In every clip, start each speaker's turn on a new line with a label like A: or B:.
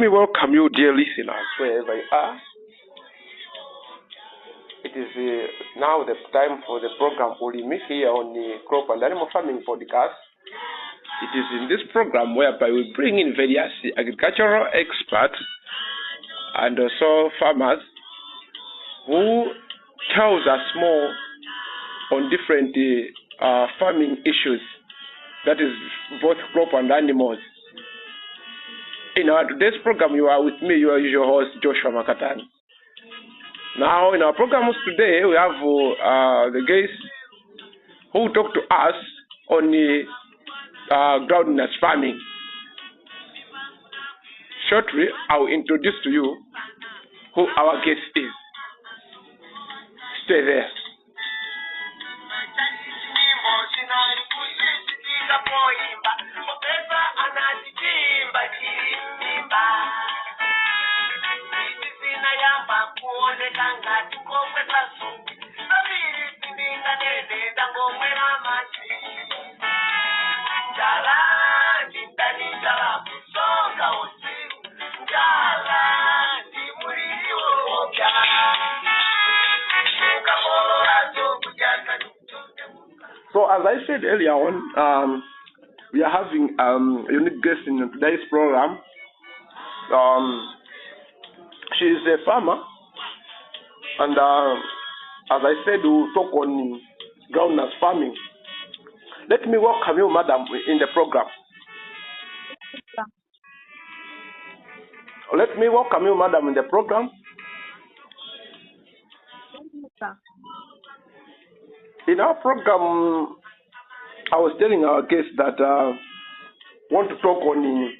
A: me welcome you, dear listeners, wherever you are. It is now the time for the program Ulimi here on the Crop and Animal Farming Podcast. It is in this program whereby we bring in various agricultural experts and also farmers who tells us more on different farming issues, that is both crop and animals. In our today's program, you are with me, your usual host, Joshua Makatan. Now, in our programs today, we have the guests who will talk to us on the groundnuts farming. Shortly, I will introduce to you who our guest is. Stay there. So as I said earlier on, we are having a unique guest in today's program. She is a farmer, and as I said, we'll talk on groundnuts farming. Let me welcome you, madam, in the program. Let me welcome you, madam, in the program. In our program, I was telling our guests that want to talk on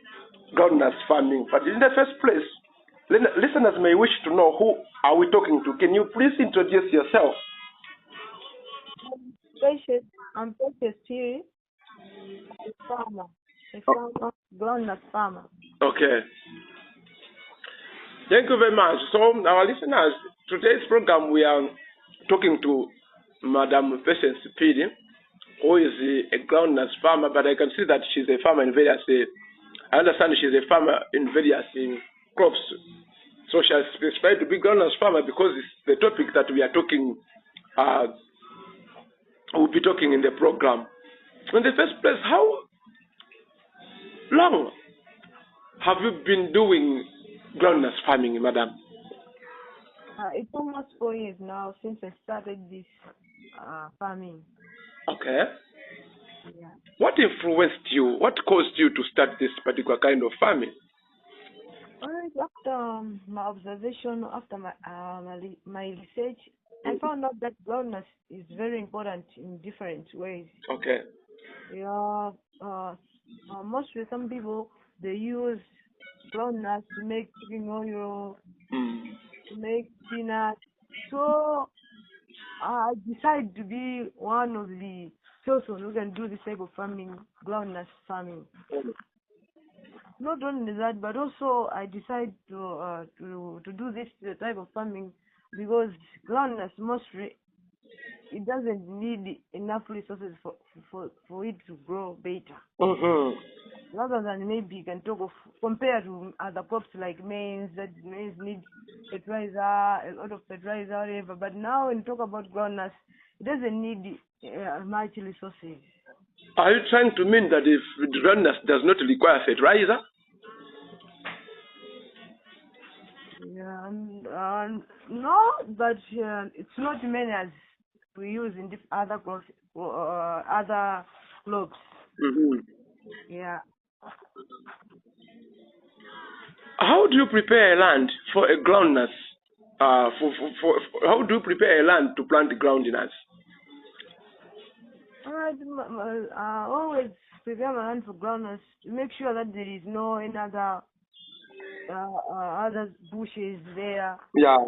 A: groundnuts farming, but in the first place, listeners may wish to know who are we talking to. Can you please introduce yourself?
B: I'm Precious Piri, a groundnut farmer.
A: Okay. Thank you very much. So, our listeners, today's program we are talking to Madam Precious Piri, who is a groundnuts farmer, but I can see that she's a farmer in various. I understand she's a farmer in various crops. So she has specified to be groundnuts farmer because it's the topic that we are talking. We'll be talking in the program. In the first place, how long have you been doing groundnuts farming, madam?
B: It's almost 4 years now since I started this farming.
A: Okay.
B: Yeah.
A: What influenced you? What caused you to start this particular kind of farming?
B: After my observation, after my research, I found out that groundnuts is very important in different ways.
A: Okay.
B: Yeah. Mostly some people, they use groundnuts to make cooking oil, to make peanuts. So I decided to be one of the persons who can do this type of farming, groundnuts farming. Not only that, but also I decided to do this type of farming because groundnuts mostly it doesn't need enough resources for it to grow better.
A: Mm-hmm.
B: Rather than maybe you can talk of compared to other crops like maize, that maize needs fertilizer, a lot of fertilizer, whatever. But now when you talk about groundnuts, it doesn't need much resources.
A: Are you trying to mean that if groundnuts does not require fertilizer?
B: Yeah, no, but it's not many as we use in other crops, other crops.
A: Mm-hmm.
B: Yeah.
A: How do you prepare a land for a groundnuts? How do you prepare a land to plant groundnuts?
B: I always prepare my land for groundnuts to make sure that there is no any other bushes there.
A: Yeah.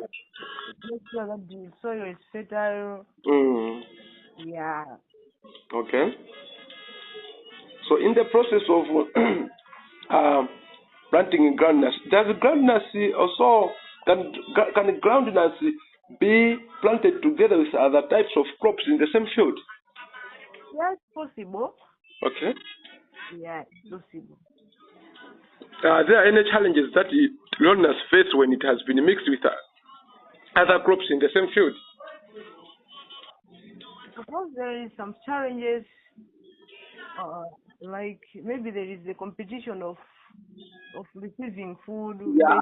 B: Make sure that the soil is fertile. Yeah.
A: Okay. So in the process of planting groundnuts, does groundnuts also can groundnuts be planted together with other types of crops in the same field?
B: Yes, possible.
A: Okay.
B: Yeah, it's possible.
A: Are there any challenges that groundnuts face when it has been mixed with other crops in the same field?
B: Suppose there is some challenges, like maybe there is the competition of receiving food.
A: Yeah,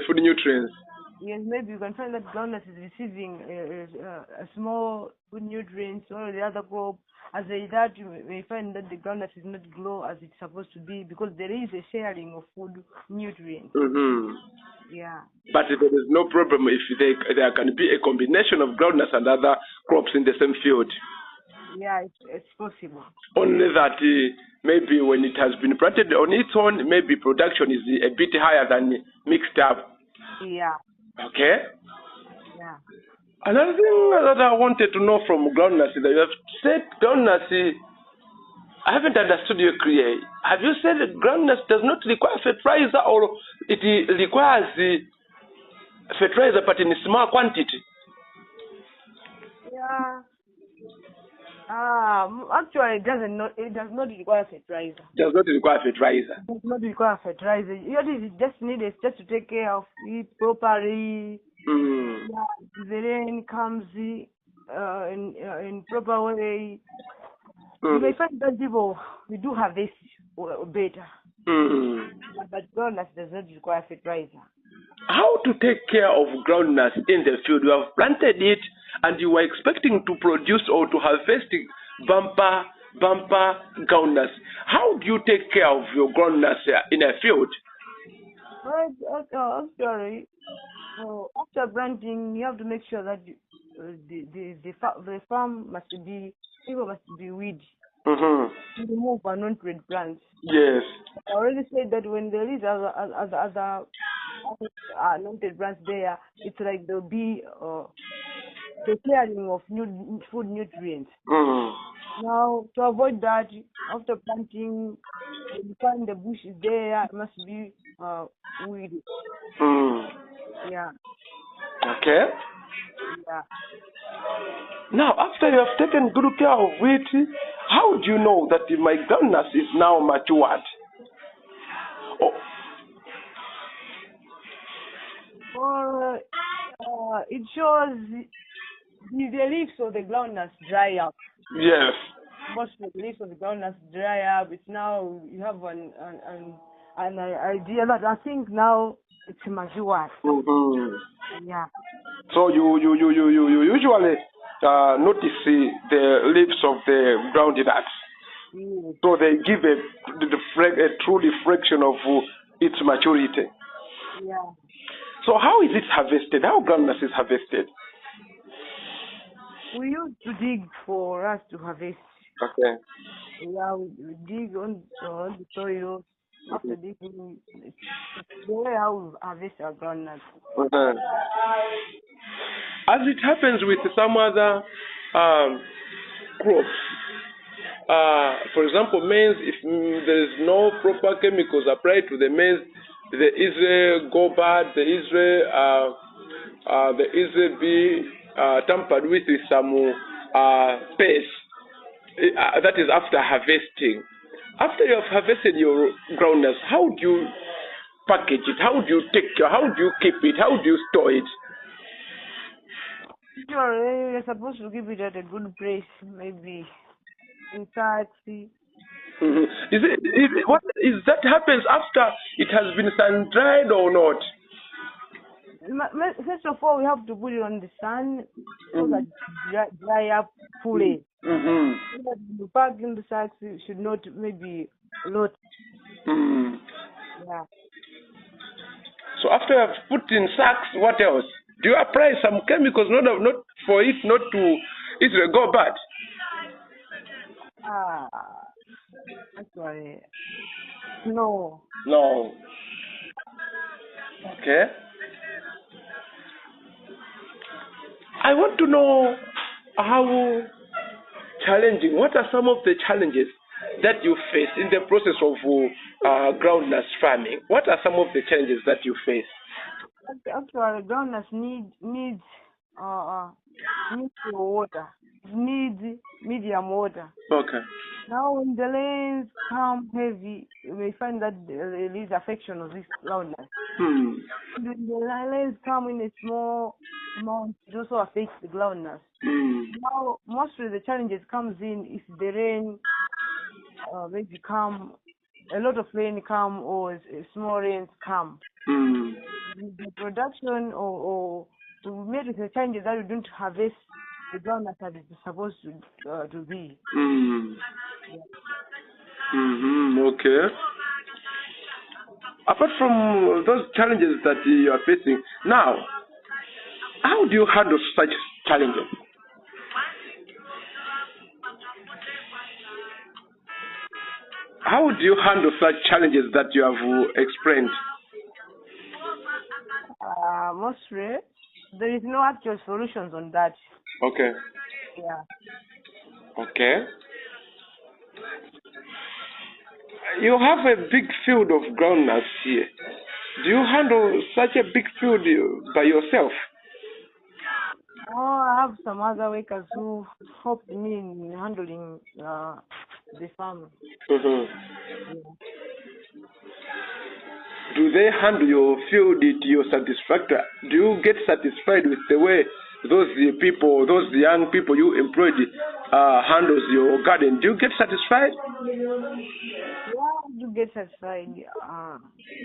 A: food nutrients.
B: Yes, maybe you can find that groundnut is receiving a small food nutrients or the other crop. As a result, you may find that the groundnut is not grow as it's supposed to be because there is a sharing of food nutrients.
A: Mm-hmm.
B: Yeah.
A: But there is no problem if there can be a combination of groundnuts and other crops in the same field.
B: Yeah, it's possible.
A: Only that maybe when it has been planted on its own, maybe production is a bit higher than mixed up.
B: Yeah.
A: Okay?
B: Yeah.
A: Another thing that I wanted to know from groundnuts is that you have said groundnuts, I haven't understood you clearly. Have you said that groundnuts does not require fertilizer or it requires fertilizer but in small quantity?
B: Yeah. Actually, it does not require fertilizer.
A: Does not require fertilizer.
B: It does not require fertilizer. It just needed just to take care of it properly.
A: Mm.
B: Yeah, the rain comes in proper way. You may find that people we do have this better. But groundnuts does not require fertilizer.
A: How to take care of groundnuts in the field? You have planted it and you were expecting to produce or to harvest bumper groundnuts. How do you take care of your groundnuts in a field?
B: Actually, after planting, you have to make sure that the farm must be weed.
A: Mm-hmm.
B: To remove unwanted plants.
A: Yes.
B: I already said that when there is other unwanted plants there, it's like there'll be the clearing of food nutrients. Now, to avoid that, after planting, when you find the bush is there, it must be weeded. Yeah.
A: Okay.
B: Yeah.
A: Now, after you have taken good care of it, how do you know that my groundnut is now matured?
B: Or it shows the leaves of the groundnuts dry up.
A: Yes.
B: Most of the leaves of the groundnuts dry up. It's now you have an idea that I think now it's matured. Yeah.
A: So you usually notice the leaves of the groundnuts.
B: Yes.
A: So they give a true reflection of its maturity.
B: Yeah.
A: So how is it harvested? How groundnut is harvested?
B: We used to dig for us to harvest.
A: Okay.
B: Yeah, we dig on the soil. After digging, it's the way how we harvest our groundnuts.
A: As it happens with some other crops, for example, maize, if there is no proper chemicals applied to the maize, there is a go bad, there is be tampered with some paste. That is after harvesting. After you have harvested your groundnuts, how do you package it? How do you take care? How do you keep it? How do you store it?
B: Sure, you're supposed to keep it at a good place, maybe in sacks.
A: Is what is that happens after it has been sun dried or not?
B: First of all, we have to put it on the sun so that it dry up fully. So that you pack in the sacks, you should not maybe lot. Yeah.
A: So after you have put in sacks, what else? Do you apply some chemicals not for it not to go bad?
B: Actually, no.
A: No. Okay. I want to know how challenging. What are some of the challenges that you face in the process of groundnut farming? What are some of the challenges that you face?
B: Actually, groundnuts needs water. needs medium water.
A: Okay.
B: Now, when the rains come heavy, we find that there is affection of this groundnut.
A: Hmm.
B: When the rains come in a small amount, it also affects the groundnut.
A: Hmm.
B: Now, mostly the challenges comes in if the rain maybe come, a lot of rain come or small rains come.
A: Hmm.
B: The production or we made the changes that we don't harvest the groundnut as it's supposed to be.
A: Hmm.
B: Yeah.
A: Mm-hmm. Okay. Apart from those challenges that you are facing now, how do you handle such challenges? How do you handle such challenges that you have explained?
B: Mostly, there is no actual solutions on that.
A: Okay.
B: Yeah.
A: Okay. You have a big field of groundnuts here. Do you handle such a big field by yourself?
B: Oh, I have some other workers who helped me in handling the farm.
A: Mm-hmm.
B: Yeah.
A: Do they handle your field to your satisfaction? Do you get satisfied with the way those people, those young people you employed handles your garden? Do you get satisfied?
B: Yeah, you get satisfied.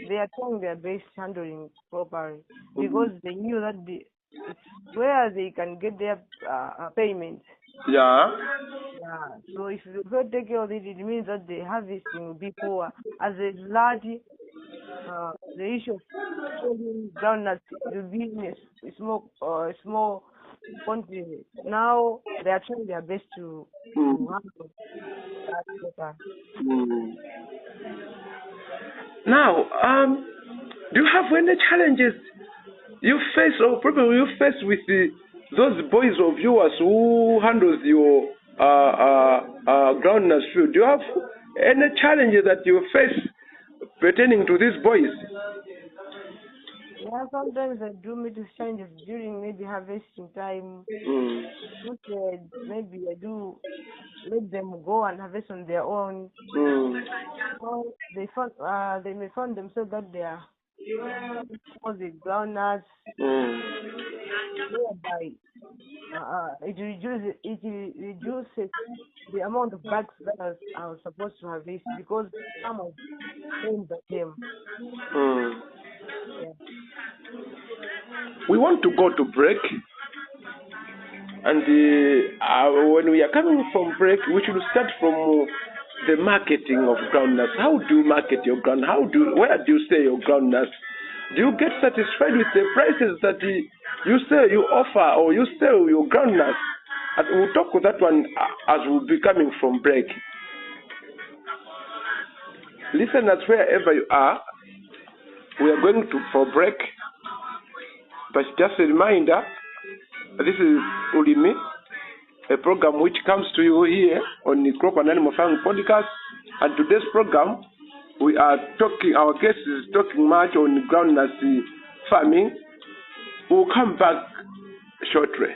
B: They are trying their best handling properly because they knew that it's where they can get their payment.
A: Yeah.
B: Yeah. So if you don't take care of it, it means that the harvesting will be poor. As a large, the issue of selling groundnuts will be in a small quantity. Now they are trying their best to handle that better.
A: Mm. Now, do you have any challenges you face or problem you face with those boys of yours who handles your groundnut field? Do you have any challenges that you face pertaining to these boys?
B: Yeah, sometimes I do meet with challenges during maybe harvesting time.
A: Mm.
B: Maybe I do let them go and harvest on their own.
A: Mm.
B: Or they may find themselves that they are for the groundnuts,
A: Mm.
B: whereby it reduces the amount of bags that I was supposed to harvest because some of them that them.
A: Mm.
B: Yeah.
A: We want to go to break, and when we are coming from break, we should start from the marketing of groundnuts. How do you market your groundnuts? Where do you sell your groundnuts? Do you get satisfied with the prices that you offer, or you sell your groundnuts? And we'll talk with that one as we'll be coming from break. Listeners, wherever you are, we are going for break. But just a reminder, this is Ulimi, a program which comes to you here on the Crop and Animal Farming Podcast. And today's program, we are talking, our guest is talking much on groundnut farming. We'll come back shortly.